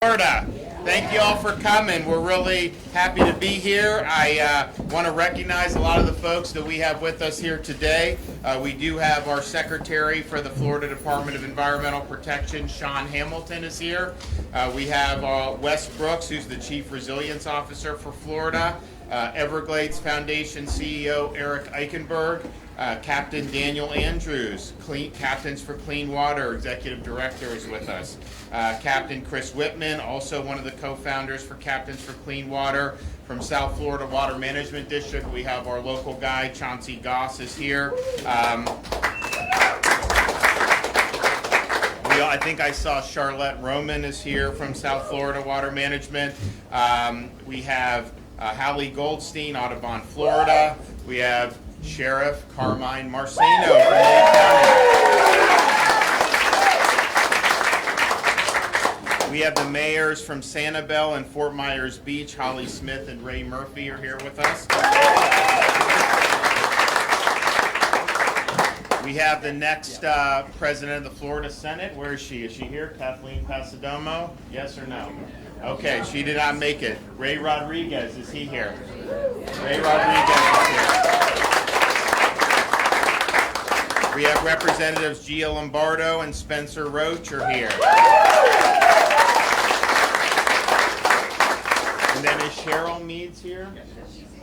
Florida. Thank you all for coming. We're really happy to be here. I want to recognize a lot of the folks that we have with us here today. We do have our Secretary for the Florida Department of Environmental Protection, Sean Hamilton, is here. We have Wes Brooks, who's the Chief Resilience Officer for Florida. Everglades Foundation CEO Eric Eichenberg. Captain Daniel Andrews, Captains for Clean Water, Executive Director, is with us. Captain Chris Whitman, also one of the co-founders for Captains for Clean Water. From South Florida Water Management District, we have our local guy, Chauncey Goss, is here. I think I saw Charlotte Roman is here from South Florida Water Management. We have Hallie Goldstein, Audubon, Florida. We have Sheriff Carmine Marcino from Lake County. We have the mayors from Sanibel and Fort Myers Beach. Holly Smith and Ray Murphy are here with us. We have the next president of the Florida Senate. Where is she? Is she here? Kathleen Pasadomo? Yes or no? Okay, she did not make it. Ray Rodriguez, is he here? Ray Rodriguez is here. We have Representatives Gia Lombardo and Spencer Roach are here. And then is Cheryl Meads here?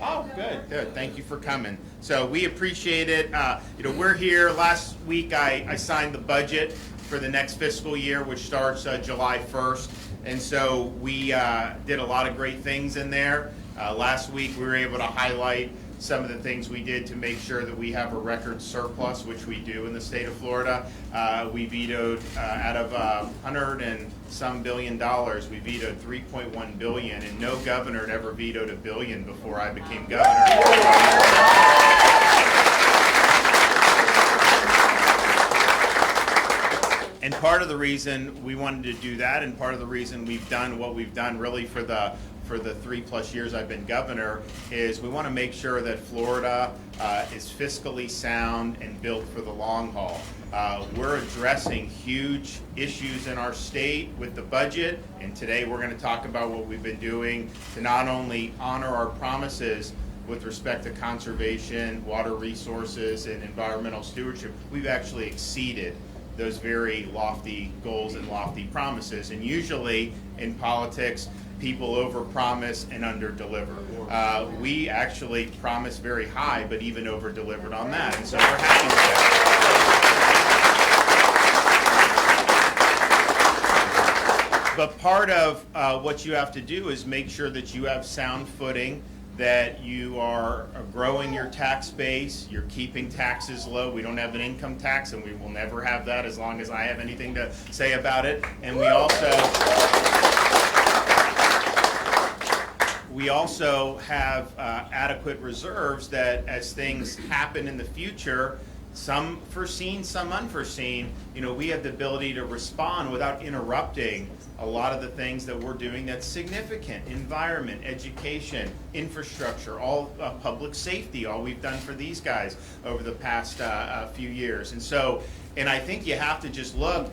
Oh, good, good. Thank you for coming. So we appreciate it. We're here. Last week I signed the budget for the next fiscal year, which starts July 1st. And so we did a lot of great things in there. Last week we were able to highlight some of the things we did to make sure that we have a record surplus, which we do in the state of Florida. We vetoed out of $100 and some billion, we vetoed $3.1 billion, and no governor had ever vetoed $1 billion before I became governor. And part of the reason we wanted to do that, and part of the reason we've done what we've done really for the 3+ years I've been governor, is we want to make sure that Florida is fiscally sound and built for the long haul. We're addressing huge issues in our state with the budget, and today we're going to talk about what we've been doing to not only honor our promises with respect to conservation, water resources, and environmental stewardship. We've actually exceeded those very lofty goals and lofty promises. And usually in politics, people overpromise and underdeliver. We actually promised very high, but even over-delivered on that, and so we're happy with that. But part of what you have to do is make sure that you have sound footing, that you are growing your tax base, you're keeping taxes low. We don't have an income tax, and we will never have that as long as I have anything to say about it. And we also have adequate reserves that as things happen in the future, some foreseen, some unforeseen, we have the ability to respond without interrupting a lot of the things that we're doing that's significant. Environment, education, infrastructure, all public safety, all we've done for these guys over the past few years. And I think you have to just look.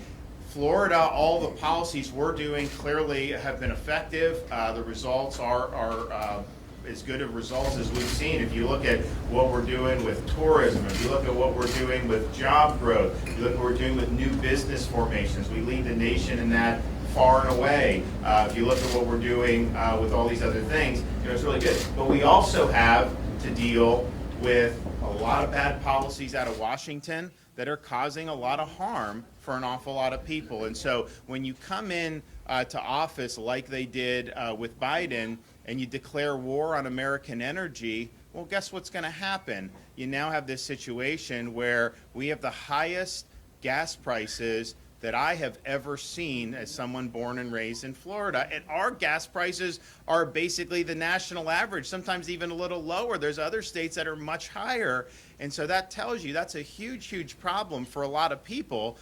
Florida, all the policies we're doing clearly have been effective. The results are as good of results as we've seen. If you look at what we're doing with tourism, if you look at what we're doing with job growth, if you look at what we're doing with new business formations, we lead the nation in that far and away. If you look at what we're doing with all these other things, it's really good. But we also have to deal with a lot of bad policies out of Washington that are causing a lot of harm for an awful lot of people. And so when you come in to office like they did with Biden, and you declare war on American energy, well, guess what's going to happen? You now have this situation where we have the highest gas prices that I have ever seen as someone born and raised in Florida. And our gas prices are basically the national average, sometimes even a little lower. There's other states that are much higher. And so that tells you that's a huge, huge problem for a lot of people,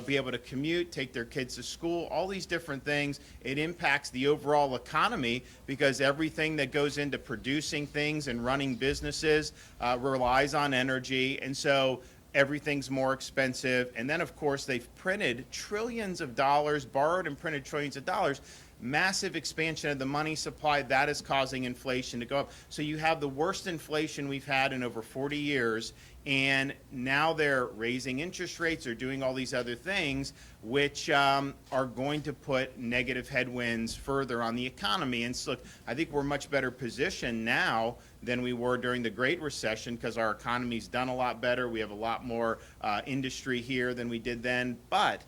be able to commute, take their kids to school, all these different things. It impacts the overall economy because everything that goes into producing things and running businesses relies on energy. And so everything's more expensive. And then, of course, they've printed trillions of dollars, borrowed and printed trillions of dollars. massive expansion of the money supply. That is causing inflation to go up. So you have the worst inflation we've had in over 40 years, and now they're raising interest rates or doing all these other things, which are going to put negative headwinds further on the economy. And so, look, I think we're much better positioned now than we were during the Great Recession because our economy's done a lot better. We have a lot more industry here than we did then. But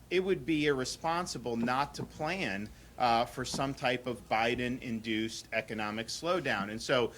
it would be irresponsible not to plan for some type of Biden-induced economic slowdown. And so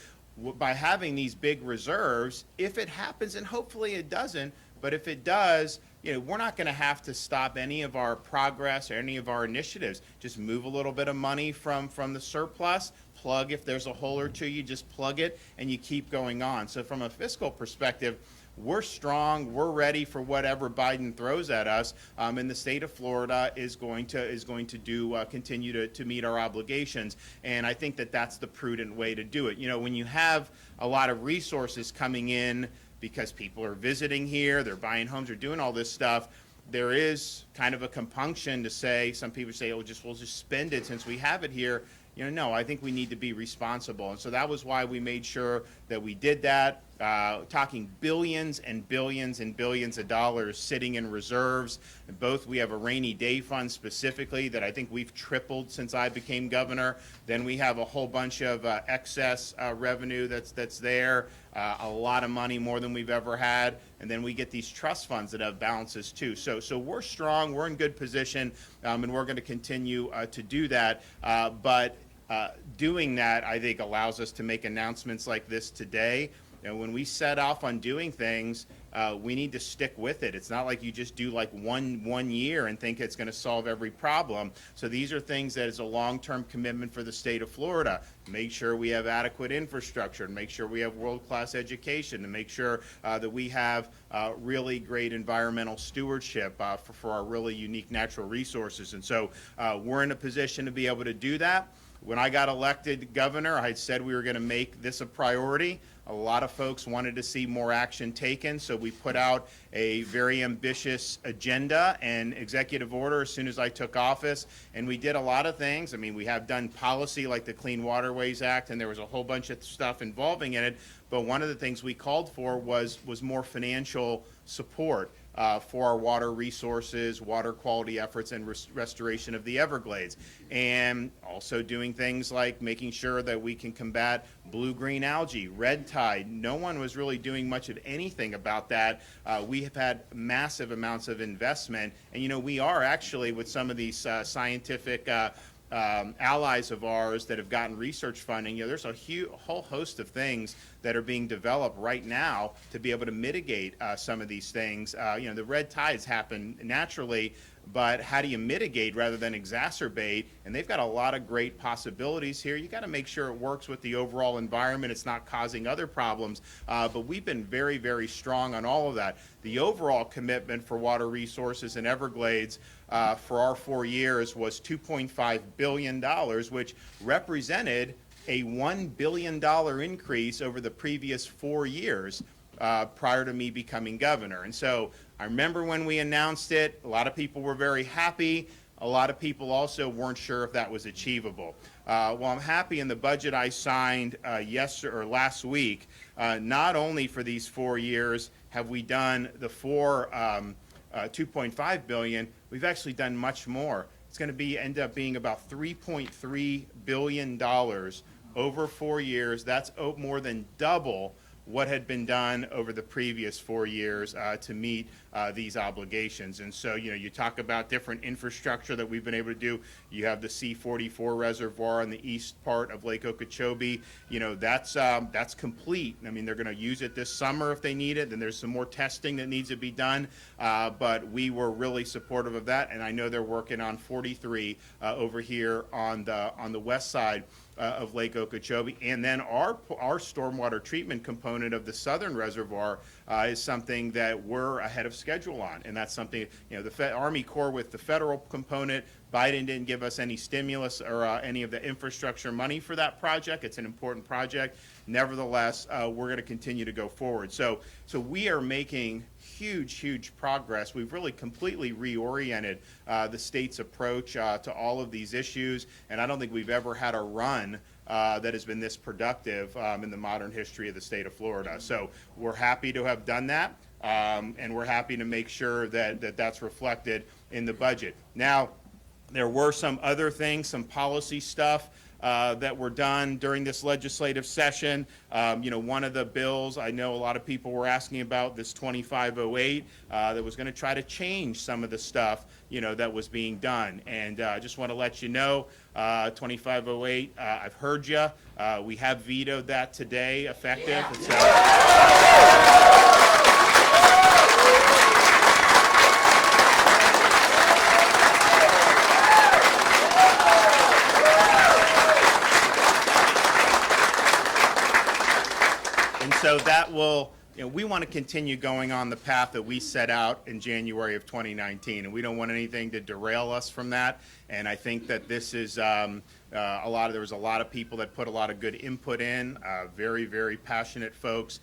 by having these big reserves, if it happens, and hopefully it doesn't, but if it does, we're not going to have to stop any of our progress or any of our initiatives. Just move a little bit of money from the surplus, plug if there's a hole or two, you just plug it, and you keep going on. So from a fiscal perspective, we're strong. We're ready for whatever Biden throws at us, and the state of Florida is going to do continue to meet our obligations. And I think that that's the prudent way to do it. When you have a lot of resources coming in because people are visiting here, they're buying homes, they're doing all this stuff, there is kind of a compunction to say. Some people say, "Oh, we'll just spend it since we have it here." No, I think we need to be responsible. And so that was why we made sure that we did that, talking billions and billions and billions of dollars sitting in reserves. We have a rainy day fund specifically that I think we've tripled since I became governor. Then we have a whole bunch of excess revenue that's there, a lot of money, more than we've ever had. And then we get these trust funds that have balances too. So we're strong, we're in good position, and we're going to continue to do that. But doing that, I think, allows us to make announcements like this today. When we set off on doing things, we need to stick with it. It's not like you just do like one year and think it's going to solve every problem. So these are things that is a long-term commitment for the state of Florida. Make sure we have adequate infrastructure, and make sure we have world-class education, and make sure that we have really great environmental stewardship for our really unique natural resources. And so we're in a position to be able to do that. When I got elected governor, I had said we were going to make this a priority. A lot of folks wanted to see more action taken, so we put out a very ambitious agenda and executive order as soon as I took office, and we did a lot of things. I mean, we have done policy like the Clean Waterways Act, and there was a whole bunch of stuff involving in it, but one of the things we called for was more financial support for our water resources, water quality efforts, and restoration of the Everglades. And also doing things like making sure that we can combat blue-green algae, red tide. No one was really doing much of anything about that. We have had massive amounts of investment. And, we are actually, with some of these scientific allies of ours that have gotten research funding, there's a whole host of things that are being developed right now to be able to mitigate some of these things. The red tides happen naturally, but how do you mitigate rather than exacerbate? And they've got a lot of great possibilities here. You got to make sure it works with the overall environment. It's not causing other problems. But we've been very, very strong on all of that. The overall commitment for water resources in Everglades for our 4 years was $2.5 billion, which represented a $1 billion increase over the previous 4 years prior to me becoming governor. And so I remember when we announced it, a lot of people were very happy. A lot of people also weren't sure if that was achievable. Well, I'm happy in the budget I signed last week, not only for these 4 years have we done the $2.5 billion, we've actually done much more. It's going to end up being about $3.3 billion over 4 years. That's more than double what had been done over the previous 4 years to meet these obligations. And so, you talk about different infrastructure that we've been able to do. You have the C-44 reservoir in the east part of Lake Okeechobee. That's complete. I mean, they're going to use it this summer if they need it. Then there's some more testing that needs to be done. But we were really supportive of that, and I know they're working on 43 over here on the west side of Lake Okeechobee. And then our stormwater treatment component of the southern reservoir is something that we're ahead of schedule on. And that's something, the Army Corps with the federal component, Biden didn't give us any stimulus or any of the infrastructure money for that project. It's an important project. Nevertheless, we're going to continue to go forward. So we are making huge progress. We've really completely reoriented the state's approach to all of these issues, and I don't think we've ever had a run that has been this productive in the modern history of the state of Florida. So we're happy to have done that, and we're happy to make sure that that's reflected in the budget. Now, there were some other things, some policy stuff that were done during this legislative session. One of the bills I know a lot of people were asking about, this 2508, that was going to try to change some of the stuff, that was being done. And I just want to let you know, 2508, I've heard you. We have vetoed that today, effective. Yeah. So that will, we want to continue going on the path that we set out in January of 2019, and we don't want anything to derail us from that. And I think that this is there was a lot of people that put a lot of good input in, very passionate folks.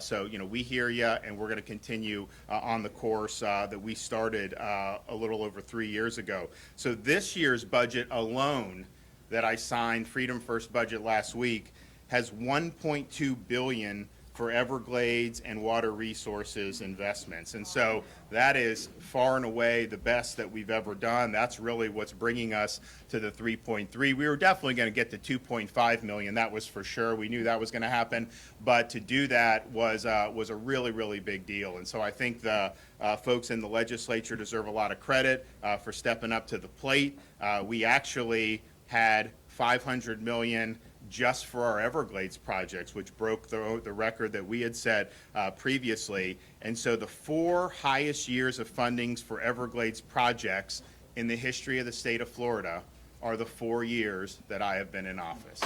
So we hear you, and we're going to continue on the course that we started a little over 3 years ago. So this year's budget alone that I signed, Freedom First budget last week, has $1.2 billion for Everglades and water resources investments. And so that is far and away the best that we've ever done. That's really what's bringing us to the 3.3. We were definitely going to get to 2.5 million. That was for sure. We knew that was going to happen. But to do that was a really big deal. And so I think the folks in the legislature deserve a lot of credit for stepping up to the plate. We actually had $500 million just for our Everglades projects, which broke the record that we had set previously. And so the 4 highest years of fundings for Everglades projects in the history of the state of Florida are the 4 years that I have been in office.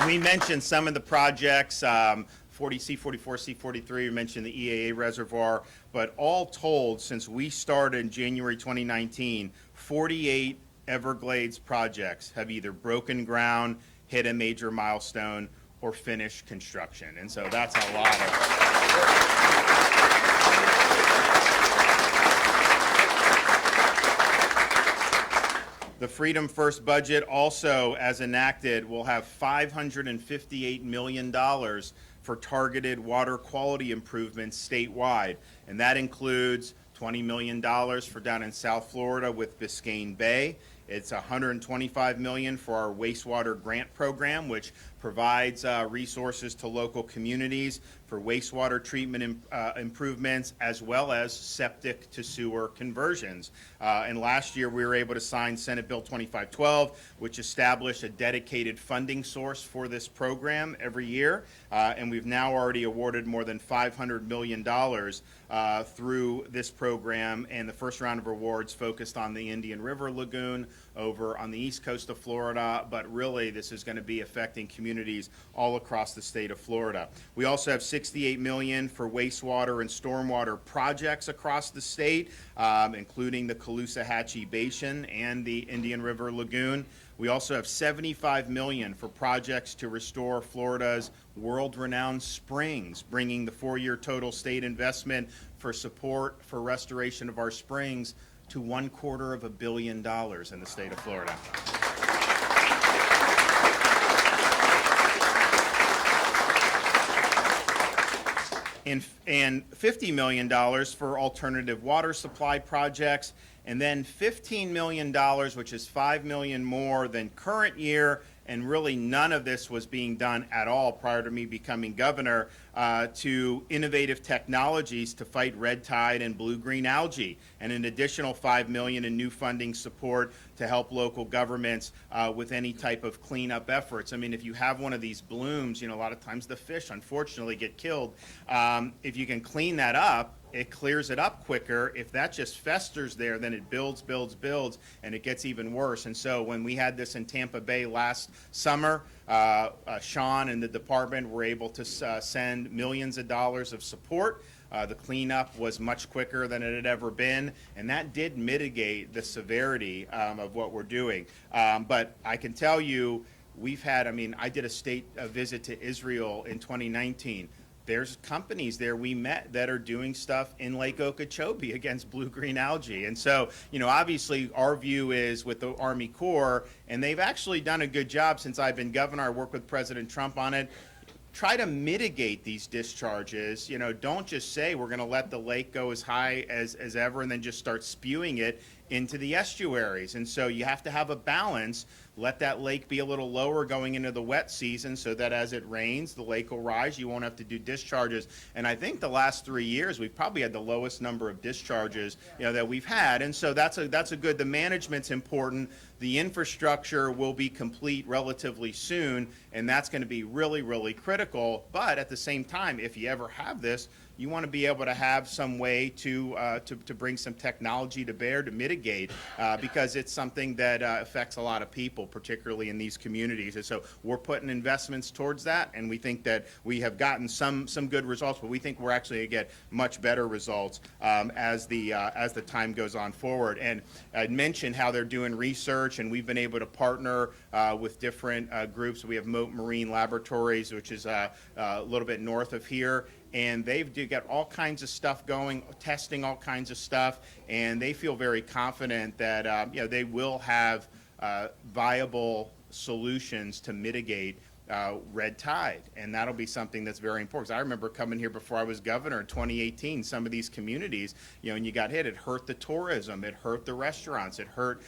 We mentioned some of the projects, 40C, 44C, 43, we mentioned the EAA reservoir, but all told, since we started in January 2019, 48 Everglades projects have either broken ground, hit a major milestone, or finished construction. And so that's a lot of... The Freedom First budget also, as enacted, will have $558 million for targeted water quality improvements statewide. And that includes $20 million for down in South Florida with Biscayne Bay. It's $125 million for our wastewater grant program, which provides resources to local communities for wastewater treatment improvements, as well as septic to sewer conversions. And last year we were able to sign Senate Bill 2512, which established a dedicated funding source for this program every year. And we've now already awarded more than $500 million through this program, and the first round of awards focused on the Indian River Lagoon over on the east coast of Florida, but really this is going to be affecting communities all across the state of Florida. We also have $68 million for wastewater and stormwater projects across the state, including the Caloosahatchee Basin and the Indian River Lagoon. We also have $75 million for projects to restore Florida's world-renowned springs, bringing the 4-year total state investment for support for restoration of our springs to $250 million in the state of Florida. And $50 million for alternative water supply projects, and then $15 million, which is $5 million more than current year, and really none of this was being done at all prior to me becoming governor, to innovative technologies to fight red tide and blue-green algae, and an additional $5 million in new funding support to help local governments with any type of cleanup efforts. I mean, if you have one of these blooms, a lot of times the fish unfortunately get killed. If you can clean that up, it clears it up quicker. If that just festers there, then it builds, and it gets even worse. And so when we had this in Tampa Bay last summer, Sean and the department were able to send millions of dollars of support. The cleanup was much quicker than it had ever been, and that did mitigate the severity of what we're doing. But I can tell you, we've had, I did a state visit to Israel in 2019. There's companies there we met that are doing stuff in Lake Okeechobee against blue-green algae. And so, obviously our view is with the Army Corps, and they've actually done a good job since I've been governor. I worked with President Trump on it. Try to mitigate these discharges. Don't just say we're going to let the lake go as high as ever and then just start spewing it into the estuaries. And so you have to have a balance. Let that lake be a little lower going into the wet season so that as it rains, the lake will rise. You won't have to do discharges. And I think the last 3 years, we've probably had the lowest number of discharges that we've had. And so that's a good, the management's important. The infrastructure will be complete relatively soon, and that's going to be really, really critical. But at the same time, if you ever have this, you want to be able to have some way to bring some technology to bear to mitigate because it's something that affects a lot of people, particularly in these communities. And so we're putting investments towards that, and we think that we have gotten some good results, but we think we're actually going to get much better results as the time goes on forward. And I mentioned how they're doing research, and we've been able to partner with different groups. We have Moat Marine Laboratories, which is a little bit north of here. And they've got all kinds of stuff going, testing all kinds of stuff, and they feel very confident that they will have viable solutions to mitigate red tide, and that'll be something that's very important. I remember coming here before I was governor in 2018, some of these communities, and you got hit, it hurt the tourism, it hurt the restaurants, it hurt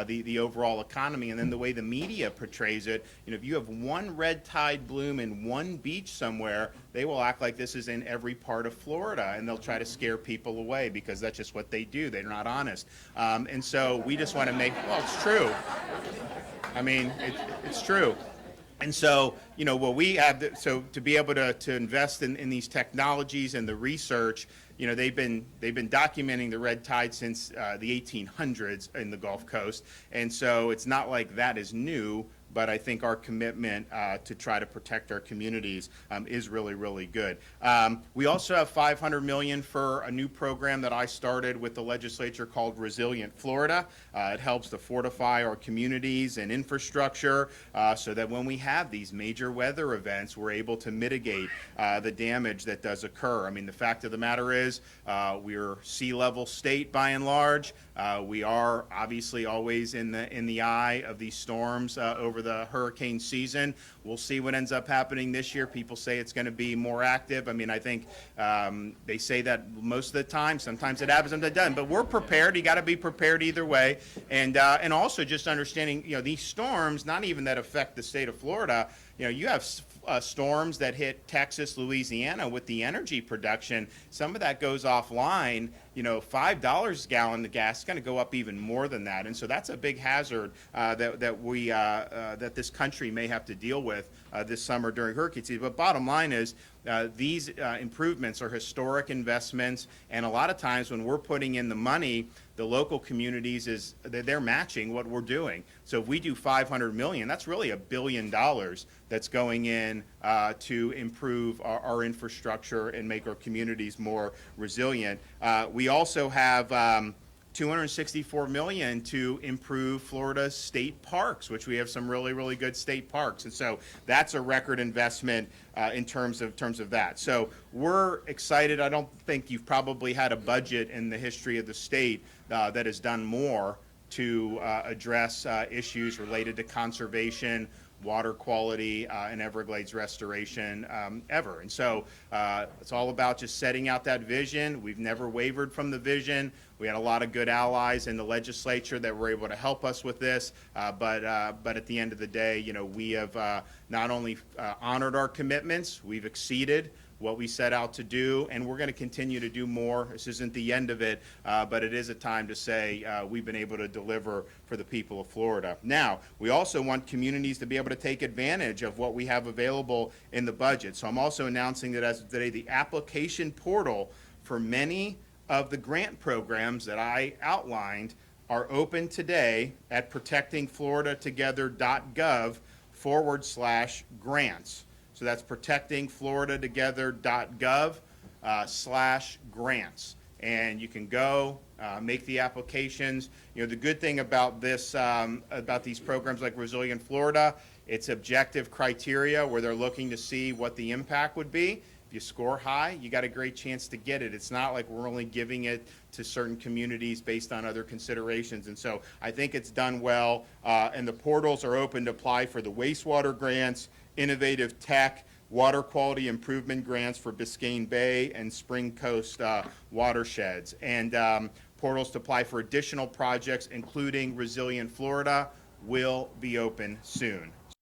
the overall economy. And then the way the media portrays it, if you have one red tide bloom in one beach somewhere, they will act like this is in every part of Florida, and they'll try to scare people away because that's just what they do. They're not honest. And so we just want to make, well, it's true. It's true. And so, what we have, so to be able to invest in these technologies and the research, they've been documenting the red tide since the 1800s in the Gulf Coast. And so it's not like that is new, but I think our commitment to try to protect our communities is really, really good. We also have $500 million for a new program that I started with the legislature called Resilient Florida. It helps to fortify our communities and infrastructure so that when we have these major weather events, we're able to mitigate the damage that does occur. The fact of the matter is we're sea level state by and large. We are obviously always in the eye of these storms over the hurricane season. We'll see what ends up happening this year. People say it's going to be more active. I think they say that most of the time. Sometimes it happens, sometimes it doesn't. But we're prepared. You got to be prepared either way. And also just understanding, these storms, not even that affect the state of Florida. You have storms that hit Texas, Louisiana with the energy production. Some of that goes offline. $5 a gallon of gas is going to go up even more than that, and so that's a big hazard that this country may have to deal with this summer during hurricane season. But bottom line is these improvements are historic investments, and a lot of times when we're putting in the money, the local communities they're matching what we're doing. So if we do $500 million, that's really $1 billion that's going in to improve our infrastructure and make our communities more resilient. We also have $264 million to improve Florida's state parks, which we have some really, really good state parks. And so that's a record investment in terms of that. So we're excited. I don't think you've probably had a budget in the history of the state that has done more to address issues related to conservation, water quality, and Everglades restoration ever. And so it's all about just setting out that vision. We've never wavered from the vision. We had a lot of good allies in the legislature that were able to help us with this. But at the end of the day, we have not only honored our commitments, we've exceeded what we set out to do, and we're going to continue to do more. This isn't the end of it, but it is a time to say we've been able to deliver for the people of Florida. Now, we also want communities to be able to take advantage of what we have available in the budget. So I'm also announcing that as of today, the application portal for many of the grant programs that I outlined are open today at protectingfloridatogether.gov/grants. So that's protectingfloridatogether.gov/grants. And you can go make the applications. You know, the good thing about this, about these programs like Resilient Florida, it's objective criteria where they're looking to see what the impact would be. If you score high, you got a great chance to get it. It's not like we're only giving it to certain communities based on other considerations. And so I think it's done well. And the portals are open to apply for the wastewater grants, innovative tech, water quality improvement grants for Biscayne Bay and Spring Coast watersheds. And portals to apply for additional projects, including Resilient Florida, will be open soon.